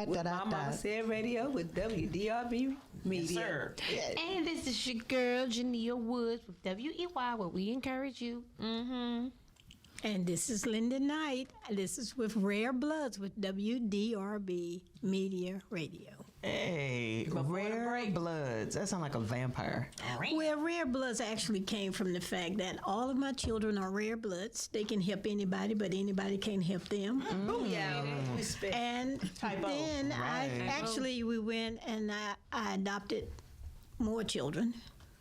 With My Mama Said Radio with WDRB Media. Yes, and this is your girl, Genia Woods with WEY, where we encourage you. Mm-hmm. And this is Linda Knight. This is with Rare Bloods with WDRB Media Radio. Hey, Rare Bloods. That sounds like a vampire. Well, Rare Bloods actually came from the fact that all of my children are Rare Bloods. They can help anybody, but anybody can't help them. Yeah, and then we went and I adopted more children.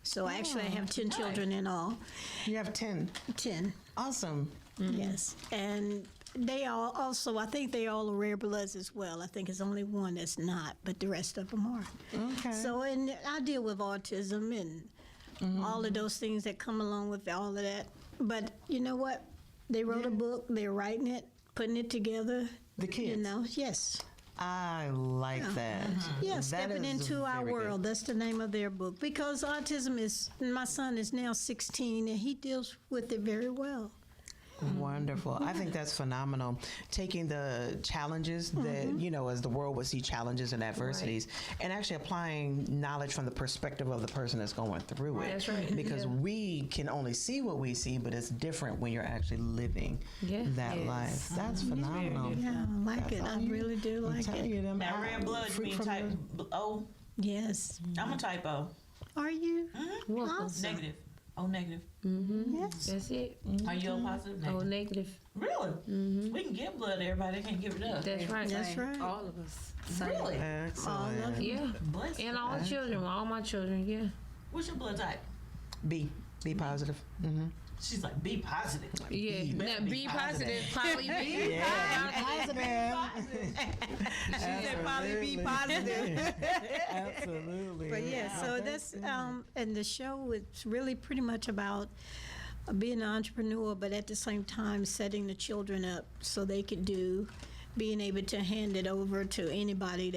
So actually I have 10 children in all. You have 10? 10. Awesome. Mm-hmm. Yes. And they all also, I think they all are Rare Bloods as well. I think it's only one that's not, but the rest of them are. Okay. So, and I deal with autism and all of those things that come along with all of that. But you know what? They wrote a book. They're writing it, putting it together. The kids? You know, yes. I like that. Yeah, Stepping Into Our World. That's the name of their book. Because autism is, my son is now 16, and he deals with it very well. Wonderful. I think that's phenomenal. Taking the challenges that, as the world would see challenges and adversities, and actually applying knowledge from the perspective of the person that's going through it. That's right. Because we can only see what we see, but it's different when you're actually living that life. That's phenomenal. Yeah, I like it. I really do like it. Now, Rare Blood, you mean type O? Yes. I'm a type O. Are you? Awesome. Negative. O negative. Yes. That's it. Are you O positive? Negative? O negative. Really? We can give blood to everybody. They can't give it up. That's right. That's right. All of us. Really? Excellent. Yeah. Bless And all children, all my children, yeah. What's your blood type? B positive. She's like B positive. Yeah. Now, B positive, probably B. She said probably be positive. Absolutely. But yeah, so that's and the show is really pretty much about being an entrepreneur, but at the same time setting the children up so they could being able to hand it over to anybody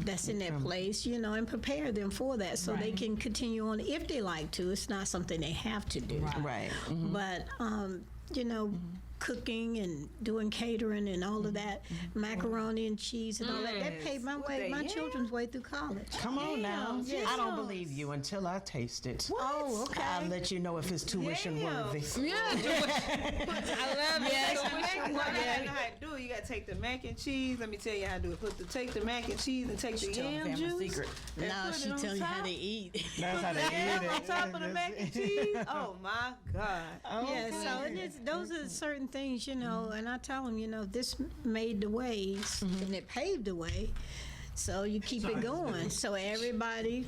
that's in that place, and prepare them for that so they can continue on if they like to. It's not something they have to do. Right. But, cooking and doing catering and all of that, macaroni and cheese and all that paid my children's way through college. Come on now. I don't believe you until I taste it. What? Oh, okay. I'll let you know if it's tuition worthy. Yeah. I love it. What you know how to do? You got to take the mac and cheese. Let me tell you how to do it. Take the mac and cheese and take the yam juice. Secret. No, she tell you how to eat. That's how they eat it. On top of the mac and cheese. Oh my God. Yeah, so those are certain things, and I tell them, this made the ways and it paved the way. So you keep it going. So everybody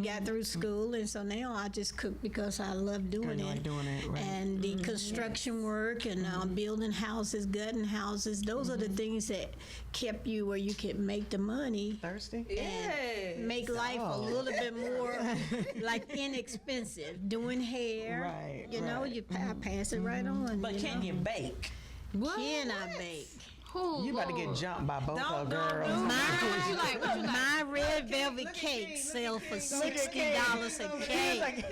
got through school, and so now I just cook because I love doing it. Like doing it, right. And the construction work and building houses, gutting houses, those are the things that kept you where you could make the money. Thirsty? And make life a little bit more like inexpensive. Doing hair, right? You pass it right on. But can you bake? What? Can I bake? You about to get jumped by both of girls. My red velvet cakes sell for $60 a cake.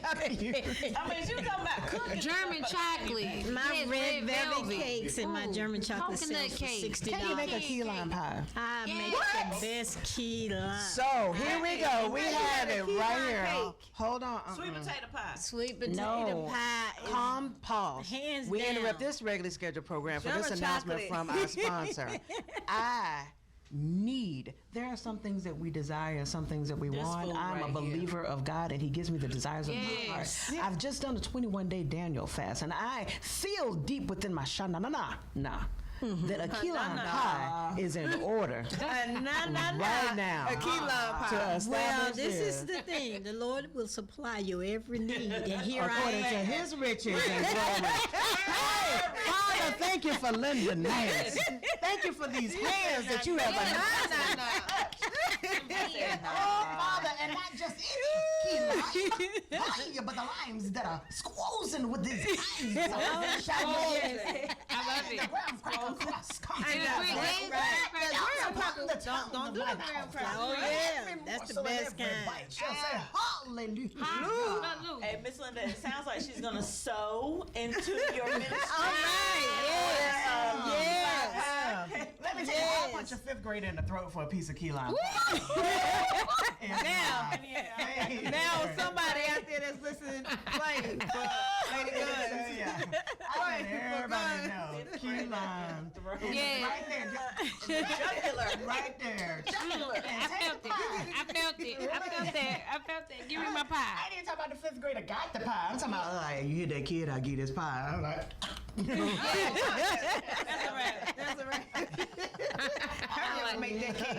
I mean, you talking about cooking. German chocolate. My red velvet cakes and my German chocolate sell for $60. Can you make a key lime pie? I make the best key lime. So here we go. We have it right here. Hold on. Sweet potato pie. Sweet potato pie. Calm pause. Hands we down. interrupt this regularly scheduled program for German this announcement chocolate. from our sponsor. There are some things that we desire, some things that we want. food I'm a right believer of God, and He gives me the desires of my heart. I've just done a 21-day Daniel fast, and I feel deep within my that a key lime pie is in order right now. A key lime pie. To establish Well, this is the thing. The Lord will supply your every need. And here according I to am. His riches and glory. Hey, Father, thank you for Linda Nance. Thank you for these hands that you have. Oh, Father, and not just any key lime, but the limes that are squozen with these eyes. I love it. The graham cracker crust comes I know. Don't do the graham cracker. Oh, yeah. That's the best kind. She'll say, hallelujah. Hey, Miss Linda, it sounds like she's going to sow into your ministry. All right. Yes. punch a fifth grader in the throat for a piece of key lime. Now somebody out there that's listening, playing for Lady Guns. Everybody knows key lime. Yeah. Right there. Jugular. Right there. Jugular. I felt that. Give me my pie. I didn't talk about the fifth grader got the pie. I'm talking about, like, you hit that kid, I'll give this pie. I'm like, That's a wrap. I never make that cake.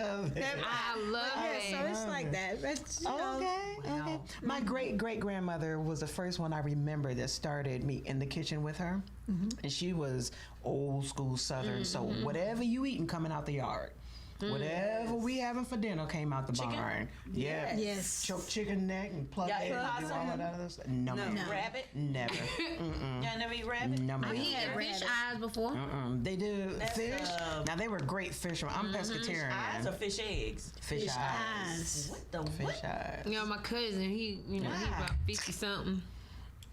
I love it. So it's like that. That's, you know, Okay. My great-great-grandmother was the first one I remember that started me in the kitchen with her. And she was old school Southern, so whatever you eating coming out the yard. Whatever we having for dinner came out the barn. Yeah. Yes. Choke chicken neck and plug eggs and do all of that other stuff. No. Rabbit? Never. Y'all never eat rabbit? No, I ma'am. eaten fish eyes before. They do fish. Now they were great fishermen. I'm pescatarian. Eyes or fish eggs? Fish eyes. What the Fish what? eyes. You know, my cousin, he about 50 something,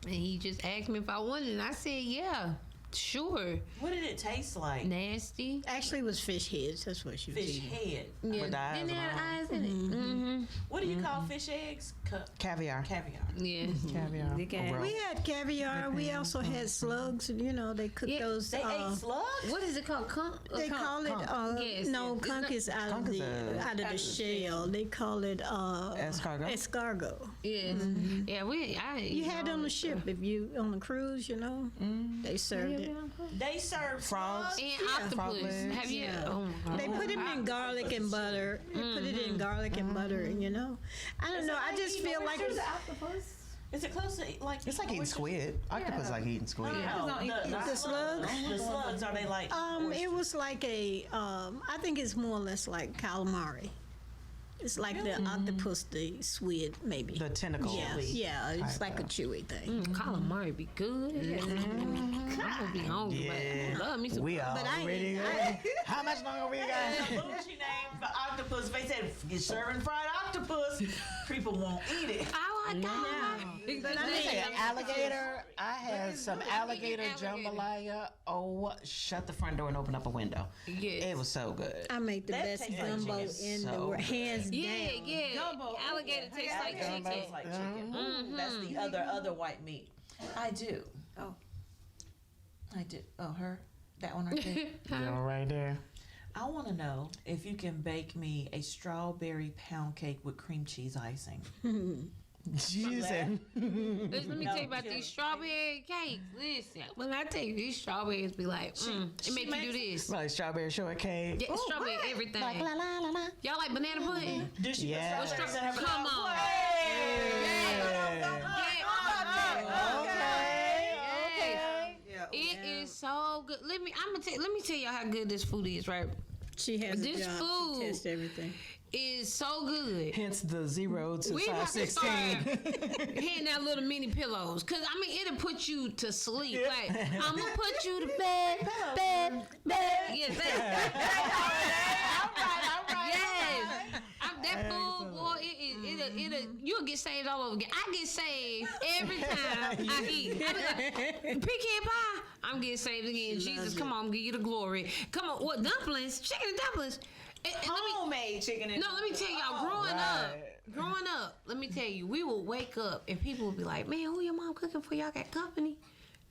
and he just asked me if I wanted it, and I said, yeah, sure. What did it taste like? Nasty. actually, it was fish heads. That's what she was Fish eating. head. Yeah. With the eyes Didn't it have on. eyes in it? Mm-hmm. What do you call fish eggs? Caviar. Caviar. Yeah. Caviar. They got- We had caviar. We also had slugs. You know, they cook Yeah, those. They ate slugs? What is it called? They call it. Yes, No, yes. conch is out Conch of is out of the shell. They call it Escargot? escargot. Yes. Yeah, You had it on the ship if you on the cruise. You know, they served it. They serve Frogs. And Frog octopus. legs. Have you? Yeah. Oh my God. They put them in garlic and butter. They put it in garlic and butter. You know, I don't know. I just feel like it's. Is it close to like? It's like eating squid. Octopus like eating squid. No, The slugs? The slugs, are they like? It was like a. I think it's more or less like calamari. It's like the octopus, the squid, maybe. The tentacles. Yeah, it's like a chewy thing. Calamari be good. I'm gonna be hungry, Yeah. but I love me some. We already got. How much longer we got? Bougie name for octopus. They said you're serving fried octopus. People won't eat it. Oh my God. But I mean, Say alligator. I had some alligator jambalaya. Oh, shut the front door and open up a window. Yes. It was so good. I make the That best tastes like gumbo chicken. in So the world, good. hands Yeah, down. yeah. Alligator tastes like Alligator tastes chicken. like chicken. That's the other white meat. I do. Oh. I do. Oh, her? That one right there? That one right there. I want to know if you can bake me a strawberry pound cake with cream cheese icing. Jesus. Listen, let me tell you about kill these it. strawberry cakes. Listen, when I tell you these strawberries be like, it make you do this. Like strawberry shortcake. Yeah, strawberry everything. Like la la la la. Y'all like banana pudding? Does she Yeah. put strawberries in her Come banana on. Yeah. It is so good. Let me tell y'all how good this food is, right? She has This a job. food- She tests everything. It's so good. Hence the 0 to We have to start 516. handing out little mini pillows. Cause I mean it'll put you to sleep. Like, I'm gonna put you to bed. Yes, yes. That food, boy, it'll you'll get saved all over again. I get saved every time I eat. I be like, pecan pie, I'm getting saved again. Jesus, come on, I'm give you the glory. Come on, what dumplings? Chicken and dumplings. And let me- Homemade chicken and no, let me tell y'all, growing up, let me tell you, we would wake up and people would be like, man, who your mom cooking for? Y'all got company?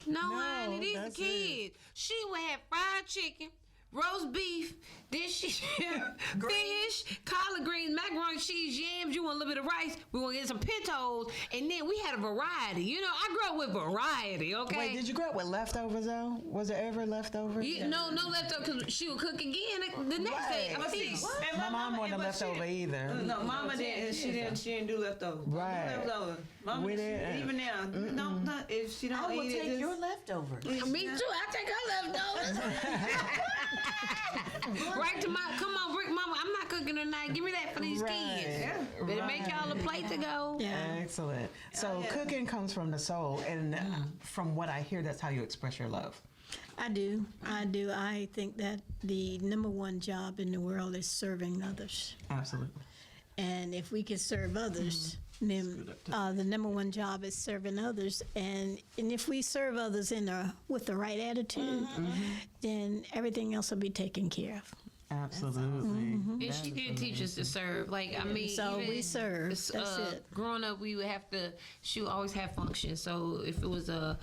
No, honey, these the that's kids. She would have fried chicken, roast beef, then she fish, collard greens, macaroni, cheese, yams. You want a little bit of rice? We want to get some pintos, and then we had a variety. You know, I grew up with variety. Okay. Wait, did you grow up with leftovers though? Was there ever leftovers? No leftover because she would cook again the next day. Right. A feast. And My mom wasn't a but she leftover either. No, Mama didn't. She didn't do leftovers. Right. Leftovers. Mama, We didn't. even now, don't if she don't I will eat take it, your just- leftovers. Me too. I take her leftovers. Right to my, come on, Brick Mama. I'm not cooking tonight. Give me that for these kids. Better make y'all a plate to go. Excellent. So cooking comes from the soul, and from what I hear, that's how you express your love. I do. I think that the number one job in the world is serving others. Absolutely. And if we can serve others, then the number one job is serving others. And if we serve others with the right attitude, then everything else will be taken care of. Absolutely. And she did teach us to serve. Like, I mean, So even, we serve. That's it. Growing up, we would have to. She would always have functions. So if it was a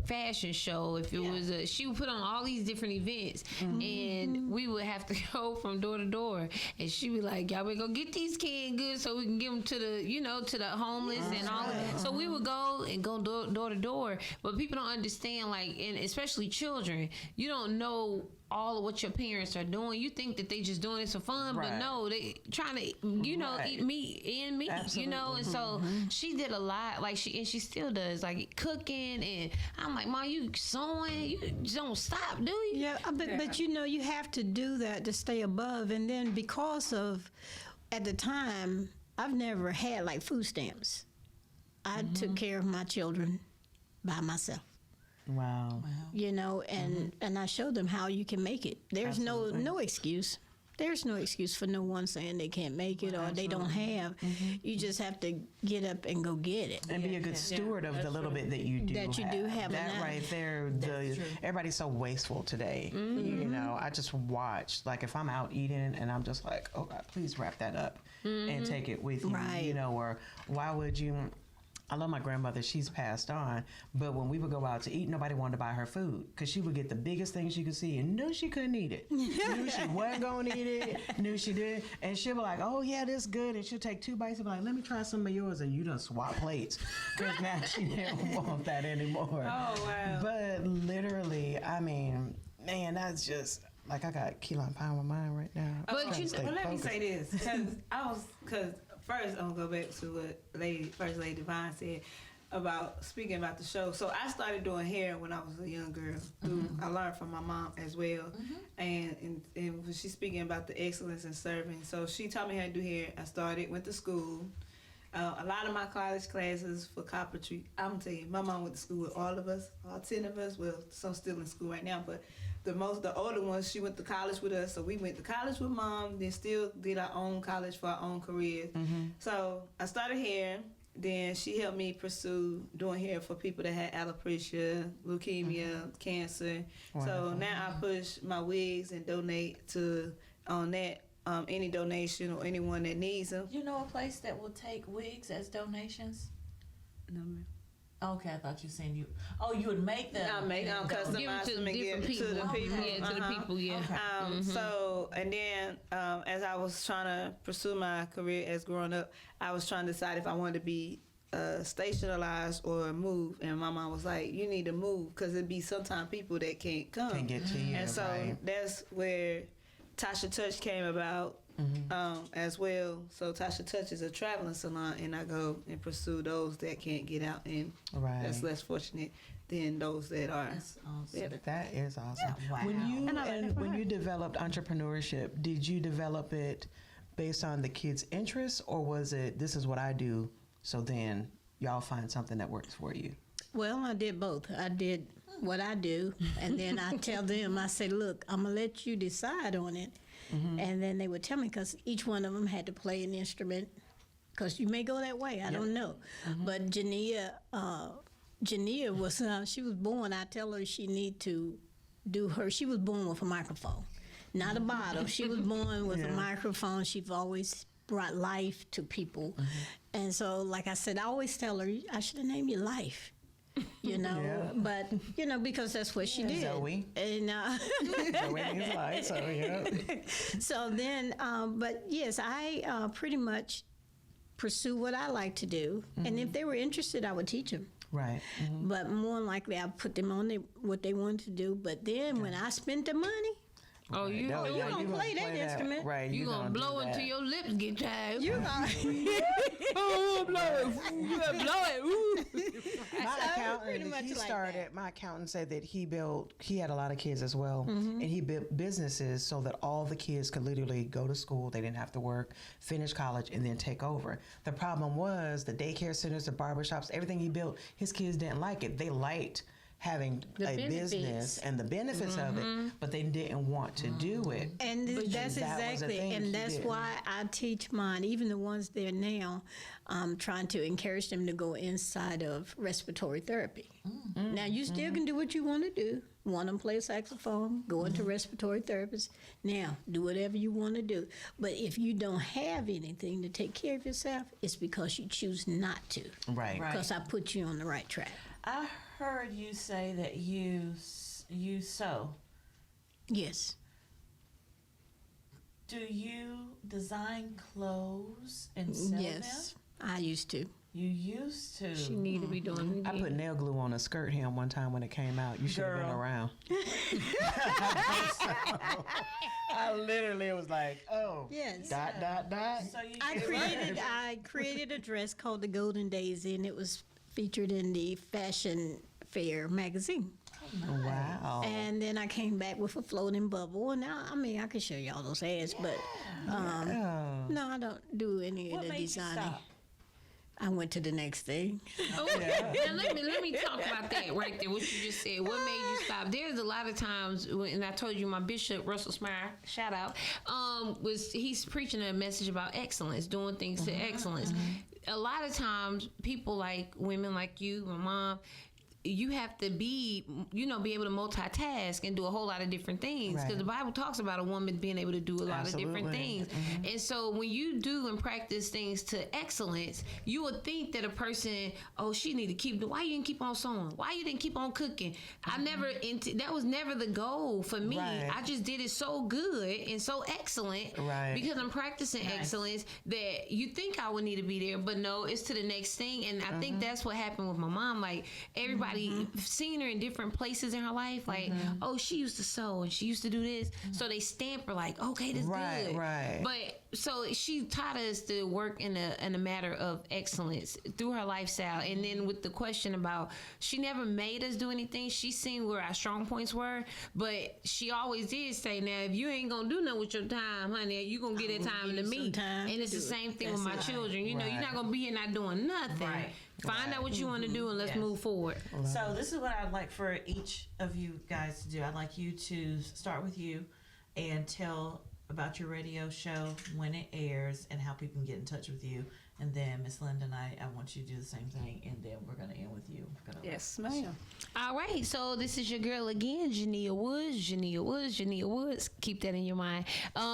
fashion show, if it was she would put on all these different events, and we would have to go from door to door, and she would like, y'all better go get these canned goods so we can give them to the to the homeless and all of that. So we would go door to door, but people don't understand, like, and especially children, you don't know all of what your parents are doing. You think that they just doing this for fun, but no, they trying to, eat meat, and so she did a lot, like she still does, like cooking, and I'm like, Mom, you sewing, you just don't stop, do you? Yeah, but you have to do that to stay above, and then because of, at the time, I've never had like food stamps. I took care of my children by myself. Wow. And I showed them how you can make it. There's no excuse. There's no excuse for no one saying they can't make it or they don't have. You just have to get up and go get it. And be a good steward of the little bit that you do have. That right there, everybody's so wasteful today. I just watch, like if I'm out eating and I'm just like, oh God, please wrap that up and take it with you. Right. Or why would you... I love my grandmother. She's passed on. But when we would go out to eat, nobody wanted to buy her food because she would get the biggest thing she could see and knew she couldn't eat it. Knew she wasn't going to eat it. Knew she did. And she'll be like, oh, yeah, this good. And she'll take 2 bites and be like, let me try some of yours. And you done swap plates because now she didn't want that anymore. Oh, wow. But literally, I mean, man, that's just... Like, I got key lime pie on my mind right now. But let me say this, because first I'm gonna go back to what First Lady Divine said about speaking about the show. So I started doing hair when I was a young girl. I learned from my mom as well, and when she's speaking about the excellence in serving, so she taught me how to do hair. I went to school. A lot of my college classes for carpentry, I'm gonna tell you, my mom went to school with all of us, all 10 of us. Well, some still in school right now, but the older ones, she went to college with us, so we went to college with Mom, then still did our own college for our own careers. So I started hair, then she helped me pursue doing hair for people that had alopecia, leukemia, cancer. So now I push my wigs and donate on that. Any donation or anyone that needs them. You know a place that will take wigs as donations? No, ma'am. Okay, I thought you were saying you would make them. I'll customize them and give them to the people. Yeah, to the people, yeah. Okay. So, and then as I was trying to pursue my career as growing up, I was trying to decide if I wanted to be stationalized or move. And my mom was like, you need to move because it'd be sometimes people that can't come. Can't get to you. And so that's where Tasha Touch came about as well. So Tasha Touch is a traveling salon, and I go and pursue those that can't get out and that's less fortunate than those that are. That's awesome. better. That is awesome. Yeah. Wow. When you developed entrepreneurship, did you develop it based on the kids' interests, or was it, this is what I do, so then y'all find something that works for you? Well, I did both. I did what I do, and then I tell them, I say, look, I'm going to let you decide on it. And then they would tell me, because each one of them had to play an instrument, because you may go that way. I don't know. But Genia was, she was born, I tell her she need to do she was born with a microphone, not a bottle. She was born with a microphone. She's always brought life to people. And so, like I said, I always tell her, I should have named you Life. But because that's what she did. Zoe. And Zoe means life, so yeah. So then, but yes, I pretty much pursue what I like to do, and if they were interested, I would teach them. Right. But more than likely, I put them on what they wanted to do. But then when I spent the money, you gonna play that instrument. Right. You gonna blow until your lips get tired. You gonna blow it. My accountant, my accountant said that he had a lot of kids as well, and he built businesses so that all the kids could literally go to school. They didn't have to work, finish college, and then take over. The problem was the daycare centers, the barbershops, everything he built, his kids didn't like it. They liked having business and the benefits of it, but they didn't want to do it. And that's exactly, and that's why I teach mine, even the ones there now, trying to encourage them to go inside of respiratory therapy. Now, you still can do what you want to do, Want to play saxophone, go into respiratory therapist. Now, do whatever you want to do. But if you don't have anything to take care of yourself, it's because you choose not to. Right. Because I put you on the right track. I heard you say that you sew. Yes. Do you design clothes and sell Yes. them? I used to. You used to. She need to be doing it I put nail glue on a skirt hem one time when it came out. You should have been Girl. around. I literally was like, oh. Yes. Dot. So you I created a dress called the Golden Daisy, and it was featured in the Fashion Fair magazine. Wow. And then I came back with a floating bubble, and now, I mean, I could show you all those ads, but no, I don't do any What of the made you designing. stop? I went to the next thing. Now let me talk about that right there. What you just said. What made you stop? There's a lot of times, and I told you my bishop Russell Smyer, shout out, he's preaching a message about excellence, doing things to excellence. A lot of times, people like women like you, my mom. You have to be able to multitask and do a whole lot of different things, because Right. the Bible talks about a woman being able to do a lot of different Absolutely. things. And so when you do and practice things to excellence, you would think that a person, she need to keep, why you didn't keep on sewing? Why you didn't keep on cooking? That was never the goal for me. Right. I just did it so good and so excellent Right. because I'm practicing excellence that you think I would need to be there, but no, it's to the next thing. And I think that's what happened with my mom. Like, everybody seen her in different places in her life, like, she used to sew and she used to do this, so they stamp her like, okay, this Right, good. right. But so she taught us to work in a matter of excellence through her lifestyle. And then with the question about, she never made us do anything. She seen where our strong points were, but she always did say, now if you ain't gonna do nothing with your time, honey, you gonna get that time to me. And it's the same thing with my children. You're not gonna be here not doing nothing. Right. Find out what you want to do and let's move forward. So this is what I'd like for each of you guys to do. I'd like you to start with you and tell about your radio show, when it airs, and how people can get in touch with you. And then Miss Linda and I want you to do the same thing, and then we're going to end with you. Yes, ma'am. All right, so this is your girl again, Genia Woods. Keep that in your mind.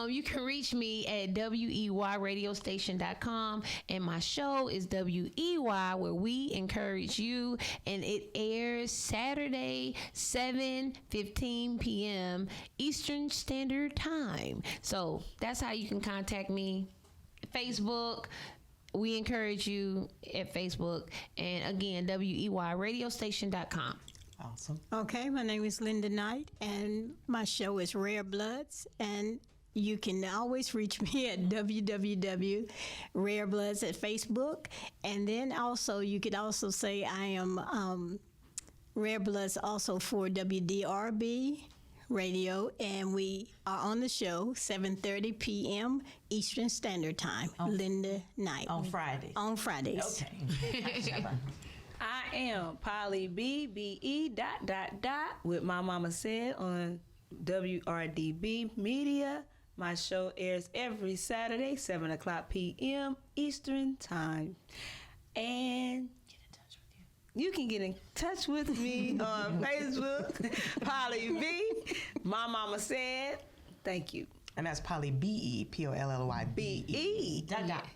You can reach me at WEYradiostation.com, and my show is WEY, where we encourage you, and it airs Saturday, 7:15 p.m. Eastern Standard Time. So that's how you can contact me. Facebook. We encourage you at Facebook. And again, WEYradiostation.com. Awesome. Okay, my name is Linda Knight, and my show is Rare Bloods, and you can always reach me at www.rarebloods at Facebook, and then also you could also say I am Rare Bloods also for WDRB Radio, and we are on the show 7:30 p.m. Eastern Standard Time. Linda Knight. On Fridays. On Fridays. Okay. I am Polly B.E. ... with My Mama Said on WDRBmedia. My show airs every Saturday, 7:00 p.m. Eastern Time. And you can get in touch with me on Facebook, Polly B. My Mama Said. Thank you. And that's Polly B.E. Polly B.E. Dot.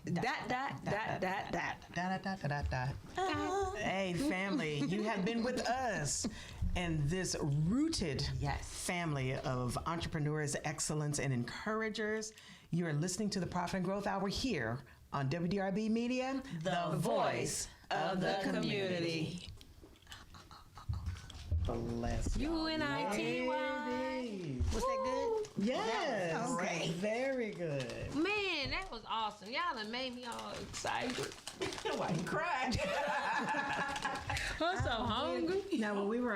Hey, family, you have been with us in this rooted family of entrepreneurs, excellence, and encouragers. You are listening to the Profit and Growth Hour here on WDRB Media, The voice of the community. Bless UNITY. Was that good? Yes. Okay. Very good. Man, that was awesome. Y'all done made me all excited. Why you cried? I'm so hungry. Now, when we were